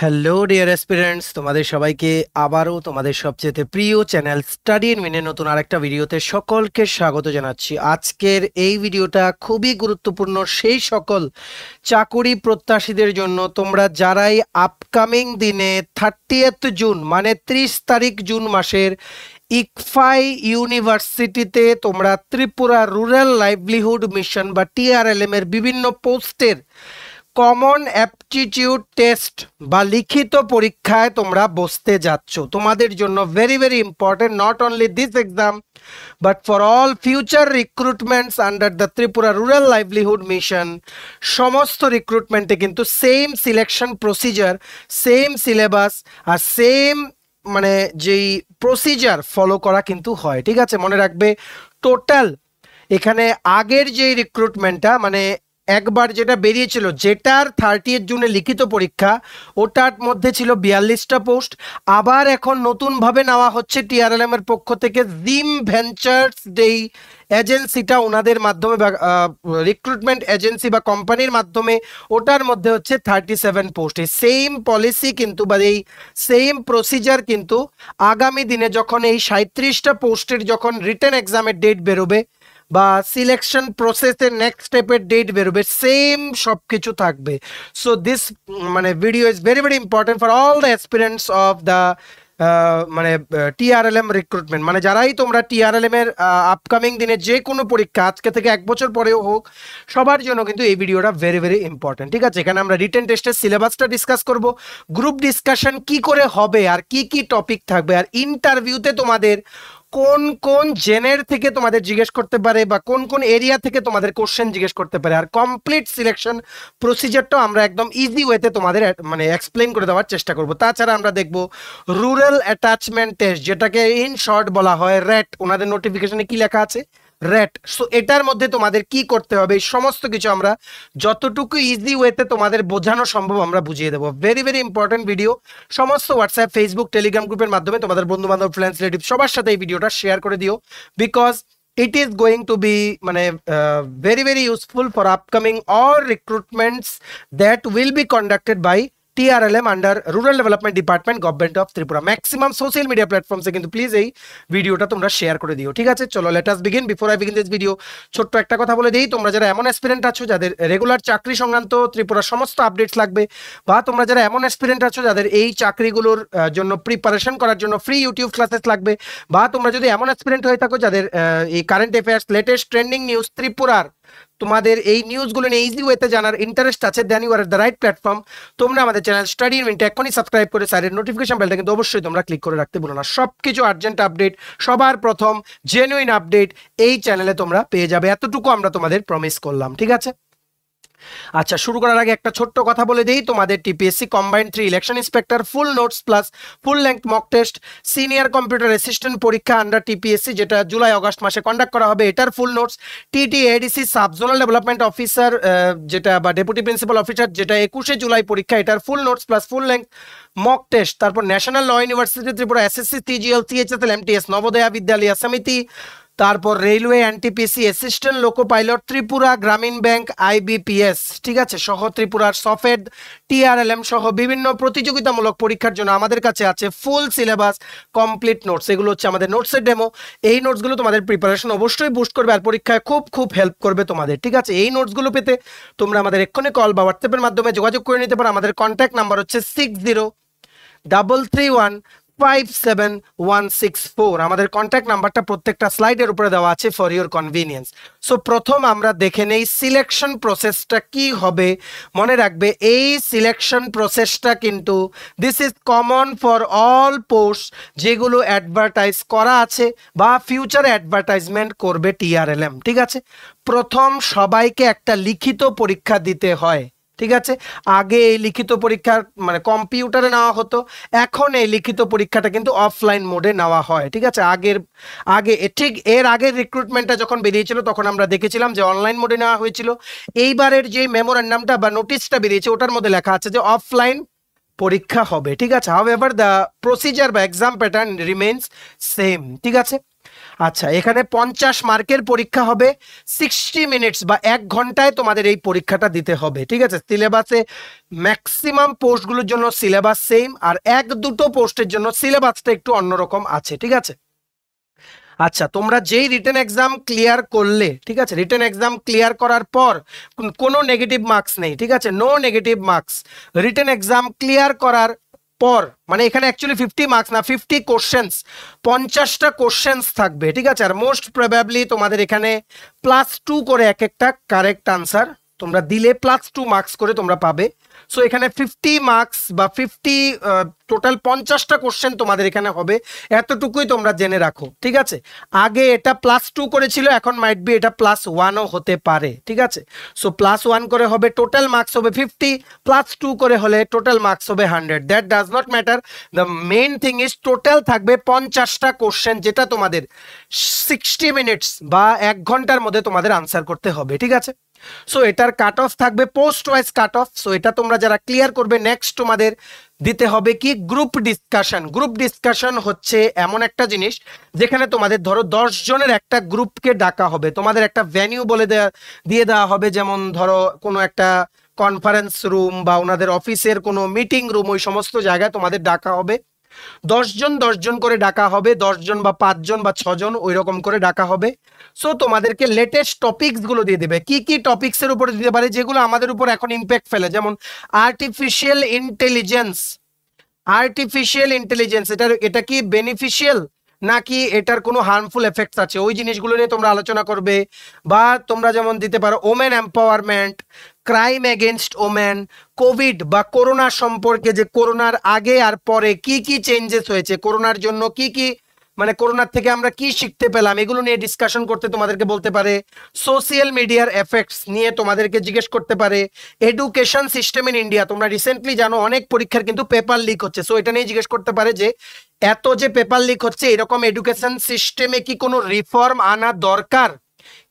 Hello dear aspirants, তোমাদের সবাইকে আবারও তোমাদের সবচেয়ে প্রিয় চ্যানেল স্টাডি ইন মিনে নতুন আরেকটা ভিডিওতে সকলকে স্বাগত জানাচ্ছি। আজকের এই ভিডিওটা খুবই গুরুত্বপূর্ণ সেই সকল চাকুরি প্রত্যাশীদের জন্য, তোমরা যারাই আপকামিং দিনে 30th জুন মানে 30 তারিখ জুন মাসের ইকফাই ইউনিভার্সিটিতে তোমরা ত্রিপুরা রুরাল লাইভলিহুড মিশন বা TRLM এর বিভিন্ন পোস্টের কমন অ্যাপটিটিউড টেস্ট বা লিখিত পরীক্ষায় তোমরা বসতে যাচ্ছ। তোমাদের জন্য very very important, not only this exam but for all future recruitments under the Tripura rural livelihood mission. সমস্ত রিক্রুটমেন্টে কিন্তু same selection procedure, same syllabus আর সেম মানে যেই প্রসিজার ফলো করা কিন্তু হয়। ঠিক আছে, মনে রাখবে টোটাল এখানে আগের যেই রিক্রুটমেন্টটা মানে একবার যেটা বেরিয়েছিল, যেটার 30th জুনে লিখিত পরীক্ষা, ওটার মধ্যে ছিল 42টা পোস্ট। আবার এখন নতুনভাবে নেওয়া হচ্ছে TRLM এর পক্ষ থেকে, জিম ভেঞ্চার্স যেই এজেন্সিটা ওনাদের মাধ্যমে বা রিক্রুটমেন্ট এজেন্সি বা কোম্পানির মাধ্যমে, ওটার মধ্যে হচ্ছে 37 পোস্ট। এই সেম পলিসি কিন্তু বা এই সেম প্রসিজার কিন্তু আগামী দিনে যখন এই 37টা পোস্টের যখন রিটেন এক্সামের ডেট বেরোবে বা সিলেকশন প্রসেসের নেক্সট স্টেপের ডেট বেরোবে, সেম সব কিছু থাকবে। সো দিস মানে video is very very important for all the aspirants of the মানে TRLM রিক্রুটমেন্ট। মানে যারাই তোমরা TRLM এর আপকামিং দিনে যে কোনো পরীক্ষা আজকে থেকে 1 বছর পরেও হোক, সবার জন্য কিন্তু এই ভিডিওটা ভেরি ভেরি ইম্পর্টেন্ট। ঠিক আছে, এখানে আমরা রিটেন টেস্টের সিলেবাসটা ডিসকাস করব, গ্রুপ ডিসকাশন কি করে হবে আর কি কি টপিক থাকবে, আর ইন্টারভিউতে তোমাদের কোন কোন জেনের থেকে তোমাদের জিজ্ঞেস করতে পারে বা কোন কোন এরিয়া থেকে তোমাদের কোশ্চেন জিজ্ঞেস করতে পারে, আর কমপ্লিট সিলেকশন প্রসিজারটাও আমরা একদম ইজি ওয়েতে তোমাদের মানে এক্সপ্লেন করে দেওয়ার চেষ্টা করব। তাছাড়া আমরা দেখব রুরাল অ্যাটাচমেন্ট টেস্ট, যেটাকে ইন শর্ট বলা হয় র্যাট। ওনাদের নোটিফিকেশনে কি লেখা আছে? র্যাট। সো এটার মধ্যে তোমাদের কি করতে হবে, এই সমস্ত কিছু আমরা যতটুকু ইজি ওয়েতে তোমাদের বোঝানো সম্ভব আমরা বুঝিয়ে দেবো। Very very important video. সমস্ত হোয়াটসঅ্যাপ, ফেসবুক, টেলিগ্রাম গ্রুপের মাধ্যমে তোমাদের বন্ধু বান্ধব, ফ্রেন্ডস, রিলেটিভ সবার সাথে এই ভিডিওটা শেয়ার করে দিও, because it is going to be মানে very very useful for upcoming all recruitments that will be conducted by TRLM under Rural Development Department, Government of Tripura। Maximum social media প্ল্যাটফর্মসে কিন্তু please এই ভিডিওটা তোমরা share করে দিও। ঠিক আছে, চলো let us begin. Before I begin this video, ছোট্ট একটা কথা বলে দিই, তোমরা যারা এমন অ্যাসপিরেন্ট আছো যাদের রেগুলার চাকরি সংক্রান্ত ত্রিপুরার সমস্ত আপডেটস লাগবে, বা তোমরা যারা এমন অ্যাসপিরেন্ট আছো যাদের এই চাকরিগুলোর জন্য প্রিপারেশন করার জন্য ফ্রি ইউটিউব ক্লাসেস লাগবে, বা তোমরা যদি এমন অ্যাসপিরেন্ট হয়ে থাকো যাদের এই current affairs, latest trending news ত্রিপুরার, তোমাদের এই নিউজগুলো নিয়ে ইজি ওয়েতে জানার ইন্টারেস্ট আছে, then you are the right platform. তোমরা আমাদের চ্যানেল স্টাডি ইন মিনিট এখনই সাবস্ক্রাইব করে সাইডের নোটিফিকেশন বেলটা কিন্তু অবশ্যই তোমরা ক্লিক করে রাখতে ভুলো না। সব কিছু আর্জেন্ট আপডেট, সবার প্রথম জেনুইন আপডেট এই চ্যানেলে তোমরা পেয়ে যাবে, এতটুকু আমরা তোমাদের প্রমিস করলাম। ঠিক আছে, আচ্ছা শুরু করার আগে একটা ছোট্ট কথা বলে দিই, তোমাদের TPSC কম্বাইন্ড 3 ইলেকশন ইন্সপেক্টর ফুল notes plus full length mock test, senior computer assistant পরীক্ষা আন্ডার TPSC যেটা জুলাই আগস্ট মাসে কন্ডাক্ট করা হবে, এটার full notes, TTADC sub zonal development officer যেটা বা ডেপুটি প্রিন্সিপাল অফিসার যেটা 21শে জুলাই পরীক্ষা, এটার full notes plus full length mock test. তারপর national law university Tripura, SSC, CGL, CHSL, MTS, Navodaya Vidyalaya Samiti, তারপর railway, NTPC, assistant loco pilot Tripura, Gramin bank, IBPS, ঠিক আছে, সহ ত্রিপুরার সফেদ, TRLM সহ বিভিন্ন প্রতিযোগিতামূলক পরীক্ষার জন্য আমাদের কাছে আছে ফুল সিলেবাস, কমপ্লিট নোটস। এগুলো হচ্ছে আমাদের নোটসের ডেমো। এই নোটসগুলো তোমাদের প্রিপারেশন অবশ্যই বুস্ট করবে আর পরীক্ষায় খুব খুব হেল্প করবে তোমাদের। ঠিক আছে, এই নোটসগুলো পেতে তোমরা আমাদের এক্ষুনি কল বা হোয়াটসঅ্যাপের মাধ্যমে যোগাযোগ করে নিতে পারো। আমাদের কন্ট্যাক্ট নাম্বার হচ্ছে 6033157164। আমাদের কন্ট্যাক্ট নাম্বারটা প্রত্যেকটা স্লাইডের উপরে দেওয়া আছে ফর ইউর কনভিনিয়েন্স। সো প্রথম আমরা দেখে নেই সিলেকশন প্রসেসটা কি হবে। মনে রাখবে এই সিলেকশন প্রসেসটা কিন্তু this is common for all post যেগুলো অ্যাডভার্টাইজ করা আছে বা ফিউচারে অ্যাডভার্টাইজমেন্ট করবে TRLM। ঠিক আছে, প্রথম সবাইকে একটা লিখিত পরীক্ষা দিতে হয়। ঠিক আছে, আগে এই লিখিত পরীক্ষা মানে কম্পিউটারে নেওয়া হতো, এখন এই লিখিত পরীক্ষাটা কিন্তু অফলাইন মোডে নেওয়া হয়। ঠিক আছে, ঠিক এর আগের রিক্রুটমেন্টটা যখন বেরিয়েছিল তখন আমরা দেখেছিলাম যে অনলাইন মোডে নেওয়া হয়েছিল। এইবারের যে মেমোরেন্ডামটা বা নোটিশটা বেরিয়েছে ওটার মধ্যে লেখা আছে যে অফলাইন পরীক্ষা হবে। ঠিক আছে, হাউএভার দ্য প্রসিজার বা এক্সাম প্যাটার্ন রিমেইনস সেম। ঠিক আছে, আচ্ছা, এখানে 50 মার্কের পরীক্ষা হবে, 60 মিনিটস বা 1 ঘন্টায় তোমাদের এই পরীক্ষাটা দিতে হবে। ঠিক আছে, সিলেবাসে ম্যাক্সিমাম পোস্টগুলোর জন্য সিলেবাস সেম, আর 1-2টো পোস্টের জন্য সিলেবাসটা একটু অন্যরকম আছে। ঠিক আছে, আচ্ছা, তোমরা যেই রিটেন এক্সাম ক্লিয়ার করলে, ঠিক আছে, রিটেন এক্সাম ক্লিয়ার করার পর কোনো নেগেটিভ মার্কস নেই। ঠিক আছে, no negative marks. Written exam clear করার পর, মানে এখানে অ্যাকচুয়ালি 50 মার্কস না, 50 কোশ্চেন্স, 50টা কোশ্চেন্স থাকবে। ঠিক আছে, আর মোস্ট প্রবাবলি তোমাদের এখানে +2 করে এক একটা কারেক্ট আনসার তোমরা দিলে +2 মার্কস করে তোমরা পাবে। সো এখানে 50 মার্কস বা 50 টোটাল 50টা কোশ্চেন তোমাদের এখানে হবে, এতটুকুই তোমরা জেনে রাখো। ঠিক আছে, আগে এটা +2 করেছিল, এখন মাইট বি এটা +1ও হতে পারে। ঠিক আছে, সো +1 করে হবে, টোটাল মার্কস হবে 50, +2 করে হলে টোটাল মার্কস হবে 100। That does not matter, the main thing is total থাকবে 50টা কোশ্চেন, যেটা তোমাদের 60 মিনিটস বা 1 ঘন্টার মধ্যে তোমাদের আনসার করতে হবে। ঠিক আছে, সো এটার কাট অফ থাকবে post wise cut off. So এটা তোমরা যারা ক্লিয়ার করবে, নেক্সট তোমাদের দিতে হবে কি গ্রুপ ডিসকাশন। গ্রুপ ডিসকাশন হচ্ছে এমন একটা জিনিস যেখানে তোমাদের ধরো 10 জনের একটা গ্রুপকে ডাকা হবে, তোমাদের একটা ভেন্যু বলে দিয়ে দেওয়া হবে, যেমন ধরো কোনো একটা কনফারেন্স রুম বা ওনাদের অফিসের কোনো মিটিং রুম, ওই সমস্ত জায়গায় তোমাদের ডাকা হবে। 10 জন করে ডাকা হবে, 10 জন বা 5 জন বা 6 জন ওই রকম করে ডাকা হবে। সো তোমাদেরকে লেটেস্ট টপিকস গুলো দিয়ে দেবে, কি কি টপিকস এর উপরে দিতে পারে যেগুলো আমাদের উপর এখন ইম্প্যাক্ট ফেলে, যেমন আর্টিফিশিয়াল ইন্টেলিজেন্স। আর্টিফিশিয়াল ইন্টেলিজেন্স এটা কি বেনিফিশিয়াল নাকি এটার কোনো হার্মফুল এফেক্টস আছে, ওই জিনিসগুলো নিয়ে তোমরা আলোচনা করবে। বা তোমরা যেমন দিতে পারো women empowerment, crime against women, Covid বা করোনা সম্পর্কে, যে করোনার আগে আর পরে কি কি চেঞ্জেস হয়েছে, করোনার জন্য কি কি, মানে করোনার থেকে আমরা কি শিখতে পেলাম, এগুলো নিয়ে ডিসকাশন করতে তোমাদেরকে বলতে পারে। সোশ্যাল মিডিয়ার এফেক্টস নিয়ে তোমাদেরকে জিজ্ঞেস করতে পারে। এডুকেশন সিস্টেম ইন ইন্ডিয়া, তোমরা রিসেন্টলি জানো অনেক পরীক্ষার কিন্তু পেপার লিক হচ্ছে, সো এটা নিয়ে জিজ্ঞেস করতে পারে যে এত যে পেপার লিক হচ্ছে, এরকম এডুকেশন সিস্টেমে কি কোনো রিফর্ম আনা দরকার,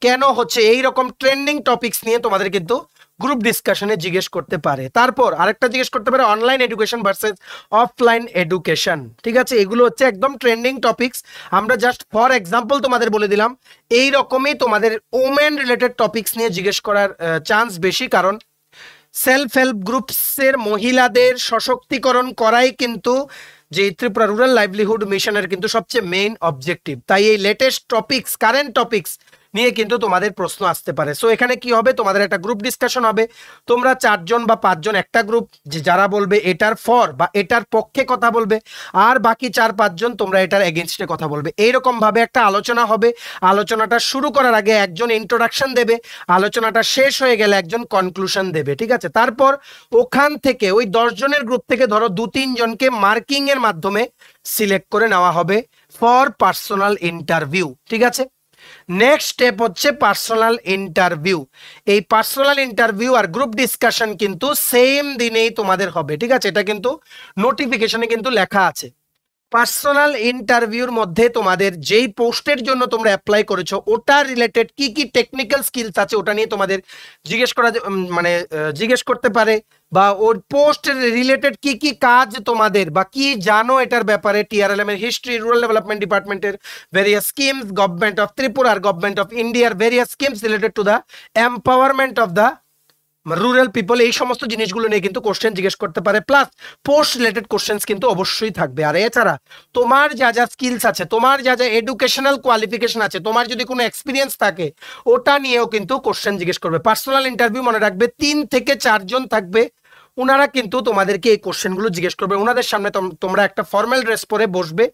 কেন হচ্ছে, এই রকম ট্রেন্ডিং টপিকস নিয়ে তোমাদের কিন্তু গ্রুপ ডিসকাশনে জিজ্ঞেস করতে পারে। তারপর আরেকটা জিজ্ঞেস করতে পারে online education versus offline education. ঠিক আছে, এগুলো হচ্ছে একদম ট্রেন্ডিং টপিকস, আমরা জাস্ট ফর এক্সাম্পল তোমাদের বলে দিলাম। এই রকমই তোমাদের ওমেন রিলেটেড টপিকস নিয়ে জিজ্ঞেস করার চান্স বেশি, কারণ সেলফ হেল্প গ্রুপসের মহিলাদের সশক্তিকরণ করাই কিন্তু যে ত্রিপুরা রুরাল লাইভলিহুড মিশনের কিন্তু সবচেয়ে মেইন অবজেক্টিভ। তাই এই লেটেস্ট টপিকস, কারেন্ট টপিকস নিয়ে কিন্তু তোমাদের প্রশ্ন আসতে পারে। সো এখানে কি হবে, তোমাদের একটা গ্রুপ ডিসকাশন হবে, তোমরা 4 জন বা 5 জন একটা গ্রুপ, যে যারা বলবে এটার ফর বা এটার পক্ষে কথা বলবে, আর বাকি 4-5 জন তোমরা এটার এগেনস্টে কথা বলবে। এইরকম ভাবে একটা আলোচনা হবে। আলোচনাটা শুরু করার আগে একজন ইন্ট্রোডাকশন দেবে, আলোচনাটা শেষ হয়ে গেলে একজন কনক্লুশন দেবে। ঠিক আছে, তারপর ওখান থেকে ওই 10 জনের গ্রুপ থেকে ধরো 2-3 জনকে মার্কিং এর মাধ্যমে সিলেক্ট করে নেওয়া হবে ফর পার্সোনাল ইন্টারভিউ। ঠিক আছে, নেক্সট স্টেপ হচ্ছে পার্সোনাল ইন্টারভিউ। এই পার্সোনাল ইন্টারভিউ আর গ্রুপ ডিসকাশন কিন্তু সেম দিনেই তোমাদের হবে। ঠিক আছে, এটা কিন্তু নোটিফিকেশনে কিন্তু লেখা আছে। পার্সোনাল ইন্টারভিউর মধ্যে তোমাদের যেই পোস্টের জন্য তোমরা অ্যাপ্লাই করেছো ওটা রিলেটেড কি কি টেকনিক্যাল স্কিলস আছে ওটা নিয়ে তোমাদের জিজ্ঞেস করা, মানে জিজ্ঞেস করতে পারে, বা ওর পোস্ট রিলেটেড কি কি কাজ তোমাদের বা কি জানো এটার ব্যাপারে, টিআরএলএম এর হিস্ট্রি, রুরাল ডেভেলপমেন্ট ডিপার্টমেন্টের various schemes, government of Tripura আর গভর্নমেন্ট অফ ইন্ডিয়ার various schemes related to the empowerment of the rural people, এই সমস্ত জিনিসগুলো নিয়ে কিন্তু কোশ্চেন জিজ্ঞেস করতে পারে। প্লাস পোস্ট রিলেটেড কোশ্চেন্স কিন্তু অবশ্যই থাকবে। আর এছাড়া তোমার যা যা স্কিলস আছে, তোমার যা যা এডুকেশনাল কোয়ালিফিকেশন আছে, তোমার যদি কোনো এক্সপিরিয়েন্স থাকে ওটা নিয়েও কিন্তু কোশ্চেন জিজ্ঞেস করবে। পার্সোনাল ইন্টারভিউ মনে রাখবে 3 থেকে 4 জন থাকবে, ওনারা কিন্তু তোমাদেরকে এই কোশ্চেনগুলো জিজ্ঞেস করবে। ওনাদের সামনে তোমরা একটা ফর্মাল ড্রেস পরে বসবে,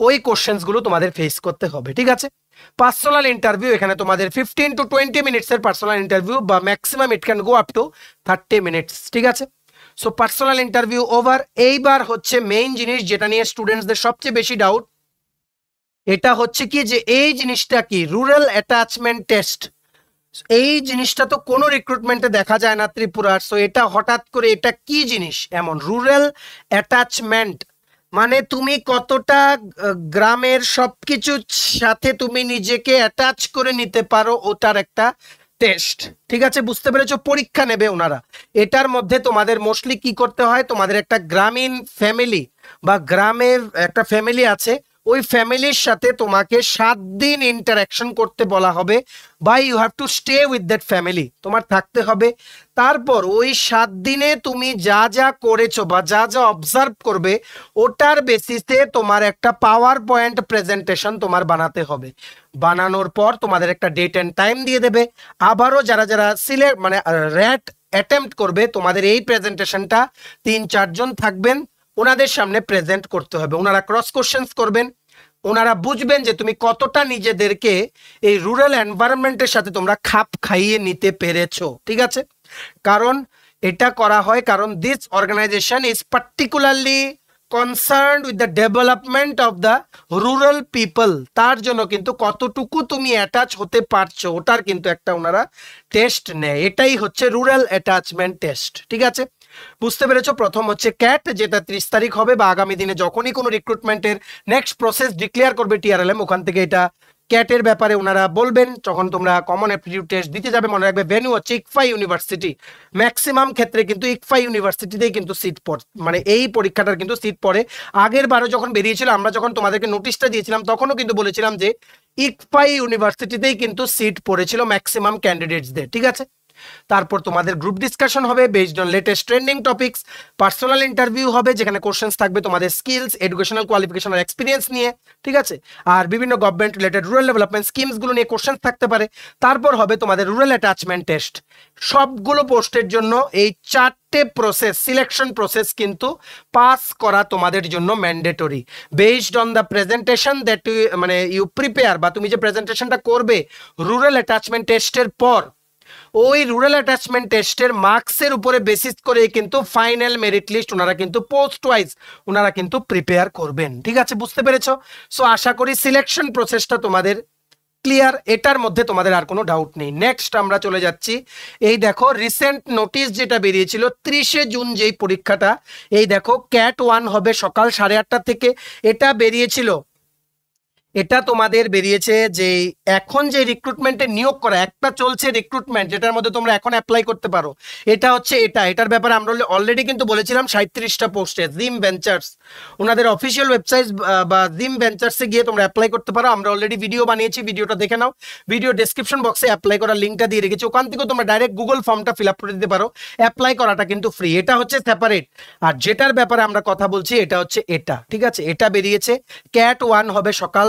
ওই কোশ্চেন্সগুলো তোমাদের ফেস করতে হবে। ঠিক আছে, পার্সোনাল ইন্টারভিউ এখানে তোমাদের 15 to 20 মিনিটসের পার্সোনাল ইন্টারভিউ, বা maximum it can go up to 30 minutes. ঠিক আছে, সো পার্সোনাল ইন্টারভিউ ওভার। এইবার হচ্ছে মেইন জিনিস যেটা নিয়ে স্টুডেন্টসদের সবচেয়ে বেশি ডাউট, এটা হচ্ছে কি যে এই জিনিসটা কি রুরাল অ্যাটাচমেন্ট টেস্ট। এই জিনিসটা তো কোনো রিক্রুটমেন্টে দেখা যায় না ত্রিপুরার, সো এটা হঠাৎ করে এটা কি জিনিস এমন রুরাল অ্যাটাচমেন্ট, মানে তুমি কতটা গ্রামের সবকিছুর সাথে তুমি নিজেকে অ্যাটাচ করে নিতে পারো, ওটার একটা টেস্ট। ঠিক আছে, বুঝতে পেরেছো, পরীক্ষা নেবে ওনারা। এটার মধ্যে তোমাদের মোস্টলি কি করতে হয়, তোমাদের একটা গ্রামীণ ফ্যামিলি বা গ্রামের একটা ফ্যামিলি আছে, ওই ফ্যামিলির সাথে তোমাকে 7 দিন ইন্টারাকশন করতে বলা হবে, বা you have to stay with that family, তোমার থাকতে হবে। তারপর ওই 7 দিনে তুমি যা যা করেছো বা যা যা অবজার্ভ করবে ওটার বেসিসে তোমার একটা পাওয়ার পয়েন্ট প্রেজেন্টেশন তোমার বানাতে হবে। বানানোর পর তোমাদের একটা ডেট অ্যান্ড টাইম দিয়ে দেবে। আবারও যারা যারা সিলেক্ট মানে র্যাট অ্যাটেম্প্ট করবে, তোমাদের এই প্রেজেন্টেশনটা 3-4 জন থাকবেন, ওনাদের সামনে প্রেজেন্ট করতে হবে। ওনারা ক্রস কোশ্চেন্স করবেন, ওনারা বুঝবেন যে তুমি কতটা নিজেদেরকে এই রুরাল এনভায়রনমেন্টের সাথে তোমরা খাপ খাইয়ে নিতে পেরেছো। ঠিক আছে, কারণ এটা করা হয় কারণ this organisation is particularly concerned with the development of the rural people. তার জন্য কিন্তু কতটুকু তুমি অ্যাটাচ হতে পারছো ওটার কিন্তু একটা ওনারা টেস্ট নেয়, এটাই হচ্ছে রুরাল অ্যাটাচমেন্ট টেস্ট। ঠিক আছে, বুঝতে পেরেছো? প্রথম হচ্ছে ক্যাট, যেটা 30 তারিখ হবে, বা আগামী দিনে যখনই কোনো রিক্রুটমেন্টের নেক্সট প্রসেস ডিক্লেয়ার করবে টিআরএলএম, ওখান থেকে এটা ক্যাটের ব্যাপারে ওনারা বলবেন, যখন তোমরা কমন অ্যাপটিটিউড টেস্ট দিতে যাবে। মনে রাখবে ভেন্যু হচ্ছে ইকফা ইউনিভার্সিটি। ম্যাক্সিমাম ক্ষেত্রে কিন্তু ইকফা ইউনিভার্সিটিতেই কিন্তু সিট পড়ে, মানে এই পরীক্ষাটার কিন্তু সিট পড়ে। আগের বারও যখন বেরিয়েছিল, আমরা যখন তোমাদেরকে নোটিশটা দিয়েছিলাম তখনও কিন্তু বলেছিলাম যে ইকফা ইউনিভার্সিটিতেই কিন্তু সিট পড়েছিল ম্যাক্সিমাম ক্যান্ডিডেটসদের। ঠিক আছে, তারপর তোমাদের গ্রুপ ডিসকাশন হবে based on latest trending topics, personal interview হবে যেখানে কোশ্চেন্স থাকবে তোমাদের স্কিলস, এডুকেশনাল কোয়ালিফিকেশন আর এক্সপিরিয়েন্স নিয়ে। ঠিক আছে, আর বিভিন্ন গভর্নমেন্ট রিলেটেড রুরাল ডেভেলপমেন্ট স্কিমসগুলো নিয়ে কোশ্চেন্স থাকতে পারে। তারপর হবে তোমাদের রুরাল অ্যাটাচমেন্ট টেস্ট। সবগুলো পোস্টের জন্য এই 4টে প্রসেস, সিলেকশন প্রসেস কিন্তু পাস করা তোমাদের জন্য mandatory based on the presentation that you prepare, বা তুমি যে প্রেজেন্টেশনটা করবে রুরাল অ্যাটাচমেন্ট টেস্টের পর, ওই রুরাল অ্যাটাচমেন্ট টেস্টের মার্কসের উপরে বেসিস করে কিন্তু ফাইনাল মেরিট লিস্ট ওনারা কিন্তু পোস্ট ওয়াইজ ওনারা কিন্তু প্রিপেয়ার করবেন। ঠিক আছে, বুঝতে পেরেছো? সো আশা করি সিলেকশন প্রসেসটা তোমাদের ক্লিয়ার, এটার মধ্যে তোমাদের আর কোনো ডাউট নেই। নেক্সট আমরা চলে যাচ্ছি, এই দেখো রিসেন্ট নোটিশ যেটা বেরিয়েছিল 30শে জুন, যেই পরীক্ষাটা, এই দেখো ক্যাট 1 হবে সকাল 8:30 থেকে। এটা বেরিয়েছিল, এটা তোমাদের বেরিয়েছে যে এখন যে রিক্রুটমেন্টে নিয়োগ করা, একটা চলছে রিক্রুটমেন্ট যেটার মধ্যে তোমরা এখন অ্যাপ্লাই করতে পারো, এটা হচ্ছে এটার ব্যাপারে আমরা অলরেডি কিন্তু বলেছিলাম 37টা পোস্টে। জিম ভেঞ্চার্স ওনাদের অফিসিয়াল ওয়েবসাইট বা জিম ভেঞ্চার্সে গিয়ে তোমরা অ্যাপ্লাই করতে পারো। আমরা অলরেডি ভিডিও বানিয়েছি, ভিডিওটা দেখে নাও। ভিডিও ডেসক্রিপশন বক্সে অ্যাপ্লাই করার লিঙ্কটা দিয়ে রেখেছি, ওখান থেকে তোমরা ডাইরেক্ট গুগল ফর্মটা ফিল আপ করে দিতে পারো। অ্যাপ্লাই করাটা কিন্তু ফ্রি, এটা হচ্ছে সেপারেট। আর যেটার ব্যাপারে আমরা কথা বলছি এটা হচ্ছে এটা। ঠিক আছে, এটা বেরিয়েছে ক্যাট 1 হবে সকাল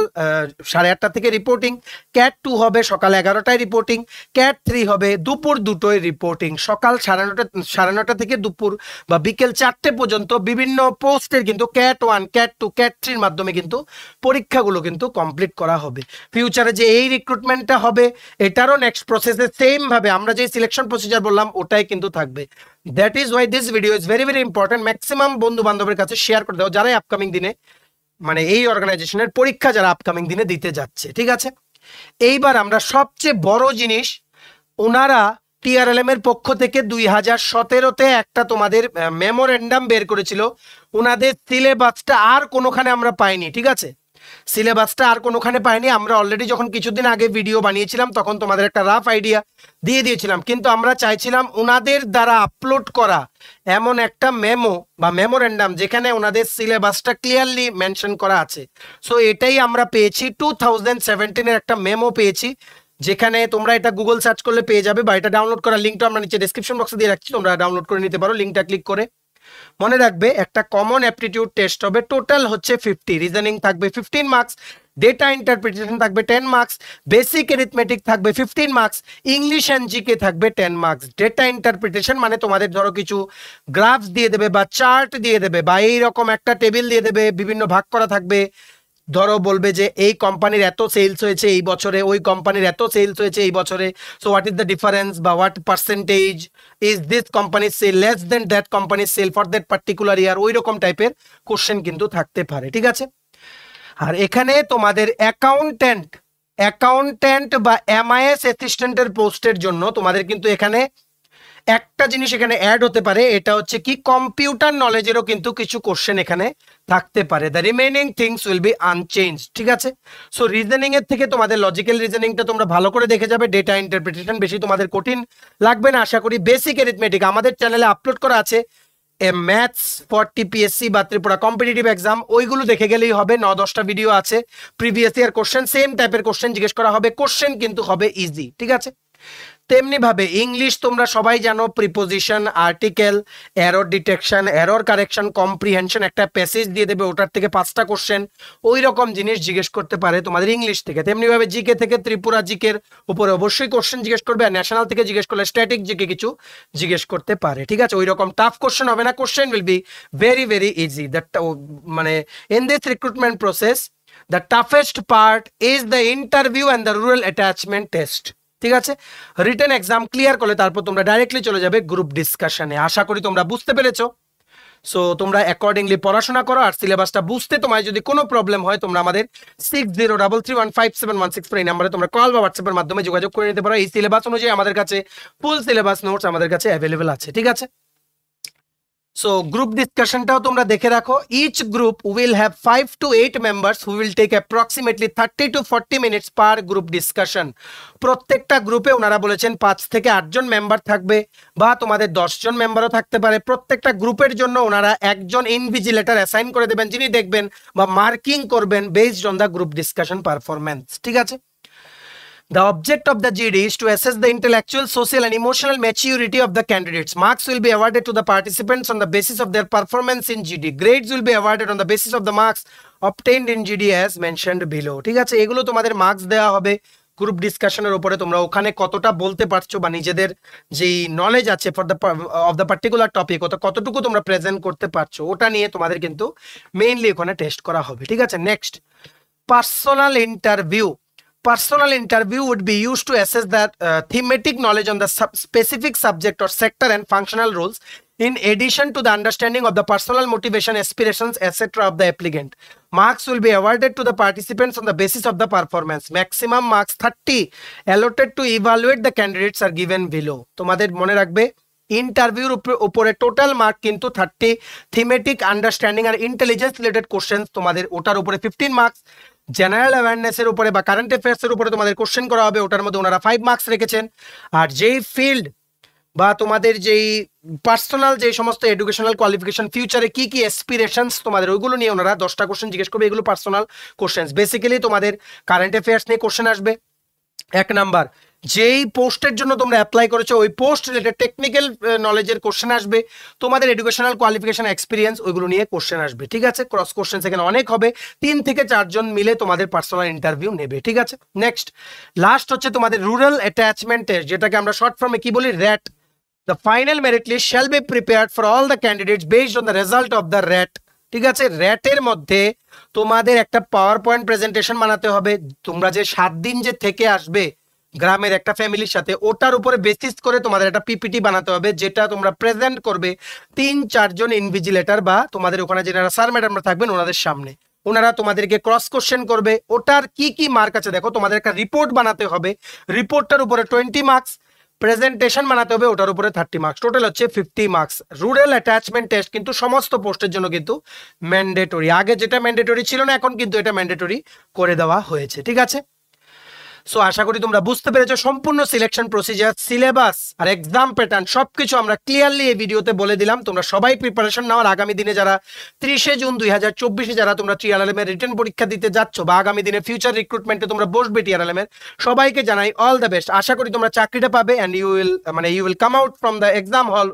8:30 থেকে রিপোর্টিং, ক্যাট 2 হবে সকাল 11টায় রিপোর্টিং, ক্যাট 3 হবে দুপুর 2টোয় রিপোর্টিং। সকাল 9:30 থেকে দুপুর বা বিকেল 4টে পর্যন্ত বিভিন্ন পোস্টের কিন্তু ক্যাট 1, ক্যাট 2, ক্যাট 3-র মাধ্যমে কিন্তু পরীক্ষাগুলো কিন্তু কমপ্লিট করা হবে। ফিউচারে যে এই রিক্রুটমেন্টটা হবে এটারও নেক্সট প্রসেসে সেম ভাবে আমরা যে সিলেকশন প্রসিজার বললাম ওটাই কিন্তু থাকবে। That is why this video is very very important. Maximum বন্ধু বান্ধবের কাছে শেয়ার করে দাও যারা আপকামিং দিনে এই অর্গানাইজেশনের পরীক্ষা যারা আপকামিং দিনে দিতে যাচ্ছে। ঠিক আছে, এইবার আমরা সবচেয়ে বড় জিনিস, ওনারা টিআরএলএম এর পক্ষ থেকে 2017-তে একটা তোমাদের মেমোরেন্ডাম বের করেছিল। ওনাদের সিলেবাসটা আর কোনোখানে আমরা পাইনি। ঠিক আছে, সিলেবাসটা আর কোনোখানে পাইনি। আমরা অলরেডি যখন কিছুদিন আগে ভিডিও বানিয়েছিলাম তখন তোমাদের একটা রাফ আইডিয়া দিয়ে দিয়েছিলাম, কিন্তু আমরা চাইছিলাম ওনাদের দ্বারা আপলোড করা এমন একটা মেমো বা মেমোরেন্ডাম যেখানে ওনাদের সিলেবাসটা ক্লিয়ারলি মেনশন করা আছে। সো এটাই আমরা পেয়েছি, 2017-এর একটা মেমো পেয়েছি, যেখানে তোমরা এটা গুগল সার্চ করলে পেয়ে যাবে, বা এটা ডাউনলোড করার লিঙ্কটা আমরা নিচে ডেসক্রিপশন বক্সে দিয়ে রাখছি, তোমরা ডাউনলোড করে নিতে পারো লিঙ্কটা ক্লিক করে। মনে রাখবে একটা কমন অ্যাপটিটিউড টেস্ট হবে, টোটাল হচ্ছে 50, রিজনিং থাকবে 15 মার্কস, ডেটা ইন্টারপ্রিটেশন থাকবে 10 মার্কস, বেসিক অ্যারিথমেটিক থাকবে 15 মার্কস, ইংলিশ অ্যান্ড জিকে থাকবে 10 মার্কস। ডেটা ইন্টারপ্রিটেশন মানে তোমাদের ধরো কিছু গ্রাফস দিয়ে দেবে বা চার্ট দিয়ে দেবে বা এইরকম একটা টেবিল দিয়ে দেবে, বিভিন্ন ভাগ করা থাকবে। ধরো বলবে যে এই কোম্পানির এত সেলস হয়েছে এই বছরে, ওই কোম্পানির এত সেলস হয়েছে এই বছরে, so what is the difference বা হোয়াট পার্সেন্টেজ ইজ দিস কোম্পানির সেল লেস দেন দ্যাট কোম্পানির সেল ফর দ্যাট পার্টিকুলার ইয়ার, ওই রকম টাইপের কোশ্চেন কিন্তু থাকতে পারে। ঠিক আছে, আর এখানে তোমাদের অ্যাকাউন্ট্যান্ট বা এমআইএস অ্যাসিস্ট্যান্টের পোস্টের জন্য তোমাদের কিন্তু এখানে একটা জিনিস এখানে অ্যাড হতে পারে, এটা হচ্ছে কি কম্পিউটার নলেজেরও কিন্তু কিছু কোশ্চেন এখানে থাকতে পারে। The remaining things will be unchange. ঠিক আছে, সো রিজনিং এর থেকে তোমাদের লজিক্যাল রিজনিংটা তোমরা ভালো করে দেখে যাবে, ডেটা ইন্টারপ্রিটেশন বেশি তোমাদের কঠিন লাগবে না আশা করি। বেসিক অ্যারিথমেটিক আমাদের চ্যানেলে আপলোড করা আছে, ম্যাথস ফর টিপিএসসি বা ত্রিপুরা কম্পিটিটিভ এক্সাম, ওইগুলো দেখে গেলেই হবে। 9-10টা ভিডিও আছে, প্রিভিয়াস ইয়ার কোশ্চেন, সেম টাইপের কোশ্চেন জিজ্ঞেস করা হবে, কোশ্চেন কিন্তু হবে ইজি, ঠিক আছে। তেমনি ভাবে ইংলিশ তোমরা সবাই জানো, preposition, article, error detection, error correction, comprehension, একটা প্যাসেজ দিয়ে দেবে, ওটার থেকে 5টা কোশ্চেন, ওই রকম জিনিস জিজ্ঞেস করতে পারে তোমাদের ইংলিশ থেকে। তেমনি ভাবে জিকে থেকে ত্রিপুরা জিকের উপরে অবশ্যই কোশ্চেন জিজ্ঞেস করবে, আর ন্যাশনাল থেকে জিজ্ঞেস করলে স্ট্যাটিক জিকে কিছু জিজ্ঞেস করতে পারে, ঠিক আছে। ওই রকম টাফ কোশ্চেন হবে না, question will be very very easy. That মানে in this recruitment process the toughest part is the interview and the rural attachment test, ঠিক আছে। রিটেন এক্সাম ক্লিয়ার করলে তারপর তোমরা ডাইরেক্টলি চলে যাবে গ্রুপ ডিসকাশনে। আশা করি তোমরা বুঝতে পেরেছো। সো তোমরা অ্যাকর্ডিংলি পড়াশোনা করো, আর সিলেবাসটা বুঝতে তোমার যদি কোনো প্রবলেম হয় তোমরা আমাদের 6033157164 এই নাম্বারে তোমরা কল বা হোয়াটসঅ্যাপের মাধ্যমে যোগাযোগ করে নিতে পারো। এই সিলেবাস অনুযায়ী আমাদের কাছে ফুল সিলেবাস নোটস আমাদের কাছে অ্যাভেলেবেল আছে, ঠিক আছে। সো গ্রুপ ডিসকাশনটাও তোমরা দেখে রাখো। Each group will have 5 to 8 members who will take approximately 30 to 40 minutes per group discussion. প্রত্যেকটা গ্রুপে ওনারা বলেছেন 5 থেকে 8 জন মেম্বার থাকবে, বা তোমাদের 10 জন মেম্বারও থাকতে পারে। প্রত্যেকটা গ্রুপের জন্য ওনারা একজন ইনভিজিলেটর অ্যাসাইন করে দেবেন, যিনি দেখবেন বা মার্কিং করবেন based on the group discussion performance, ঠিক আছে। The object of the GD is to assess the intellectual, social and emotional maturity of the candidates. Marks will be awarded to the participants on the basis of their performance in GD. Grades will be awarded on the basis of the marks obtained in GD as mentioned below. ঠিক আছে, এগুলো তোমাদের marks দেওয়া হবে group ডিসকাশনের উপরে। তোমরা ওখানে কতটা বলতে পারছো বা নিজেদের যেই নলেজ আছে for the of the particular topic, কতটুকু তোমরা প্রেজেন্ট করতে পারছো, ওটা নিয়ে তোমাদের কিন্তু মেইনলি ওখানে টেস্ট করা হবে, ঠিক আছে। Next, personal interview. Personal interview would be used to assess the thematic knowledge on the specific subject or sector and functional roles, in addition to the understanding of the personal motivation, aspirations, etc. of the applicant. Marks will be awarded to the participants on the basis of the performance. Maximum marks 30 allotted to evaluate the candidates are given below. তোমাদের মনে রাখবে ইন্টারভিউর উপরে total mark কিন্তু 30, thematic understanding আর intelligence related question তোমাদের ওটার উপরে 15 marks, general অ্যাওয়ারনেসের উপরে বা কারেন্ট অ্যাফেয়ার্সের উপরে তোমাদের কোশ্চেন করা হবে, ওটার মধ্যে ওনারা 5 মার্কস রেখেছেন। আর যেই ফিল্ড বা তোমাদের যেই পার্সোনাল যে সমস্ত এডুকেশনাল কোয়ালিফিকেশন, ফিউচারে কি কি অ্যাসপিরেশনস তোমাদের, ওইগুলো নিয়ে ওনারা 10টা কোশ্চেন জিজ্ঞেস করবে। এগুলো পার্সোনাল কোশ্চেন, বেসিক্যালি তোমাদের কারেন্ট অ্যাফেয়ার্স নিয়ে কোশ্চেন আসবে। 1 নাম্বার, যেই পোস্টের জন্য তোমরা অ্যাপ্লাই করেছো ওই পোস্ট রিলেটেড টেকনিক্যাল নলেজের কোশ্চেন আসবে। তোমাদের এডুকেশনাল কোয়ালিফিকেশন, এক্সপিরিয়েন্স, ওইগুলো নিয়ে কোশ্চেন আসবে, ঠিক আছে। ক্রস কোশ্চেন সেখানে অনেক হবে, 3 থেকে 4 জন মিলে তোমাদের পার্সোনাল ইন্টারভিউ নেবে, ঠিক আছে। নেক্সট, লাস্ট হচ্ছে তোমাদের রুরাল অ্যাটাচমেন্ট টেস্ট, যেটাকে আমরা শর্ট ফর্মে কি বলি, RAT. The final merit list shall be prepared for all the candidates based on the result of the RAT, ঠিক আছে। র্যাটের মধ্যে তোমাদের একটা পাওয়ার পয়েন্ট প্রেজেন্টেশন বানাতে হবে। তোমরা যে 7 দিন যে থেকে আসবে গ্রামের একটা ফ্যামিলির সাথে, ওটার উপরে বেসিস করে তোমাদের একটা পিপিটি বানাতে হবে, যেটা তোমরা প্রেজেন্ট করবে 3-4 জন ইনভিজিলেটর বা তোমাদের ওখানে যারা স্যার ম্যাডামরা থাকবেন ওনাদের সামনে। ওনারা তোমাদেরকে ক্রস কোশ্চেন করবে, ওটার কি কি মার্ক আছে দেখো, তোমাদের একটা রিপোর্ট বানাতে হবে, রিপোর্টটার উপরে 20 মার্কস, প্রেজেন্টেশন বানাতে হবে, ওটার উপরে 30 মার্কস, টোটাল হচ্ছে 50 মার্কস। রুরাল অ্যাটাচমেন্ট টেস্ট কিন্তু সমস্ত পোস্টের জন্য কিন্তু ম্যান্ডেটরি। আগে যেটা ম্যান্ডেটরি ছিল না, এখন কিন্তু এটা ম্যান্ডেটরি করে দেওয়া হয়েছে, ঠিক আছে। সো আশা করি তোমরা বুঝতে পেরেছো সম্পূর্ণ সিলেকশন প্রসিজার, সিলেবাস আর এক্সাম প্যাটার্ন সবকিছু আমরা ক্লিয়ারলি এই ভিডিওতে বলে দিলাম। তোমরা সবাই প্রিপারেশন নাও। আর আগামী দিনে যারা 30শে জুন 2024 যারা তোমরা TRLM এর রিটেন পরীক্ষা দিতে যাচ্ছ বা আগামী দিনে ফিউচার রিক্রুটমেন্টে তোমরা বসবে TRLM এর, সবাইকে জানাই অল দ্য বেস্ট। আশা করি তোমরা চাকরিটা পাবে and you will come out from the exam hall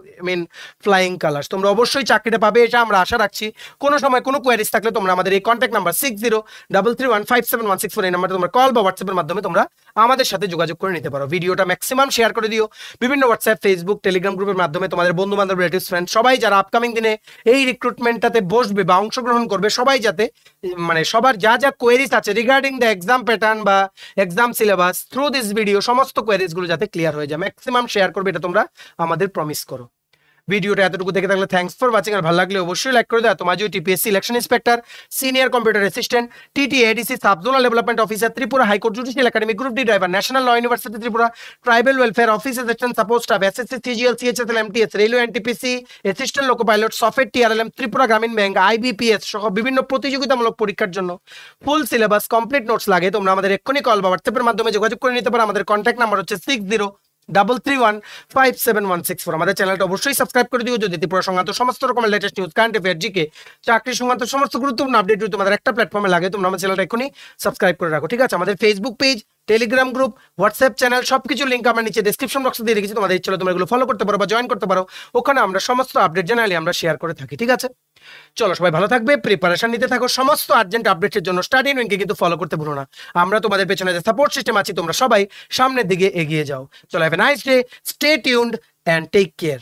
flying colours. তোমরা অবশ্যই চাকরিটা পাবে, এটা আমরা আশা রাখছি। কোনো সময় কোনো কোয়ারিজ থাকলে তোমরা আমাদের এই কন্ট্যাক্ট নাম্বার 6033157164 এই নাম্বারে তোমরা কল বা হোয়াটসঅ্যাপের মাধ্যমে তোমরা আমাদের সাথে যোগাযোগ করে নিতে পারো। ভিডিওটা ম্যাক্সিমাম শেয়ার করে দিও বিভিন্ন হোয়াটসঅ্যাপ, ফেসবুক, টেলিগ্রাম গ্রুপের মাধ্যমে। তোমাদের বন্ধু বান্ধব, রিলেটিভস, ফ্রেন্ড সবাই যারা আপকামিং দিনে এই রিক্রুটমেন্টটাতে বসবে বা অংশগ্রহণ করবে, সবাই যাতে সবার যা যা কোয়েরিজ আছে রিগার্ডিং দ্য এক্সাম প্যাটার্ন বা exam syllabus through this video, সমস্ত কোয়েরিজগুলো যাতে ক্লিয়ার হয়ে যায়। ম্যাক্সিমাম শেয়ার করবে, এটা তোমরা আমাদের প্রমিস করো। ভিডিওটা এতটুকু দেখে থাকলে থ্যাঙ্কস ফর ওয়াচিং। আর ভালো লাগলে অবশ্যই লাইক করে দাও। তোমার যে TPSC election inspector, senior computer assistant, TTADC sub zonal development officer, Tripura high court judicial academy, group D driver, national law university Tripura, tribal welfare office assistant, support staff, SSC, CGL, CHSL, MTS, railway NTPC, assistant loco pilot, software TRLM, Tripura Gramin bank, IBPS সহ বিভিন্ন প্রতিযোগিতামূলক পরীক্ষার জন্য full syllabus complete notes লাগে, তোমরা আমাদের এক্ষুনি call বা হোয়াটসঅ্যাপের মাধ্যমে যোগাযোগ করে নিতে পারো। আমাদের কন্ট্যাক্ট নাম্বার হচ্ছে 33157164। আমাদের চ্যানেলটা অবশ্যই সাবস্ক্রাইব করে দিও যদি ত্রিপুরা সংক্রান্ত সমস্ত রকমের latest news, current affair, GK, চাকরি সংক্রান্ত সমস্ত গুরুত্বপূর্ণ আপডেট যদি তোমাদের একটা প্ল্যাটফর্মে লাগে, তোমরা আমার চ্যানেলটা এখনই সাবস্ক্রাইব করে রাখো, ঠিক আছে? আমাদের Facebook page, Telegram group, WhatsApp channel সবকিছু লিঙ্ক আমরা নিচে ডেসক্রিপশন বক্সে দিয়ে রেখেছি। তোমাদের ইচ্ছে হলে তোমরা এগুলো ফলো করতে পারো বা জয়েন করতে পারো। ওখানে আমরা সমস্ত আপডেট জেনারেলি আমরা শেয়ার করে থাকি, ঠিক আছে? চলো সবাই ভালো থাকবে, প্রিপারেশন নিতে থাকো, সমস্ত আর্জেন্ট আপডেটের জন্য স্টাডি ইন উইনকে কিন্তু ফলো করতে ভুলো না। আমরা তোমাদের পেছনে যে সাপোর্ট সিস্টেম আছি, তোমরা সবাই সামনের দিকে এগিয়ে যাও। চলো have a nice day, stay tuned and take care.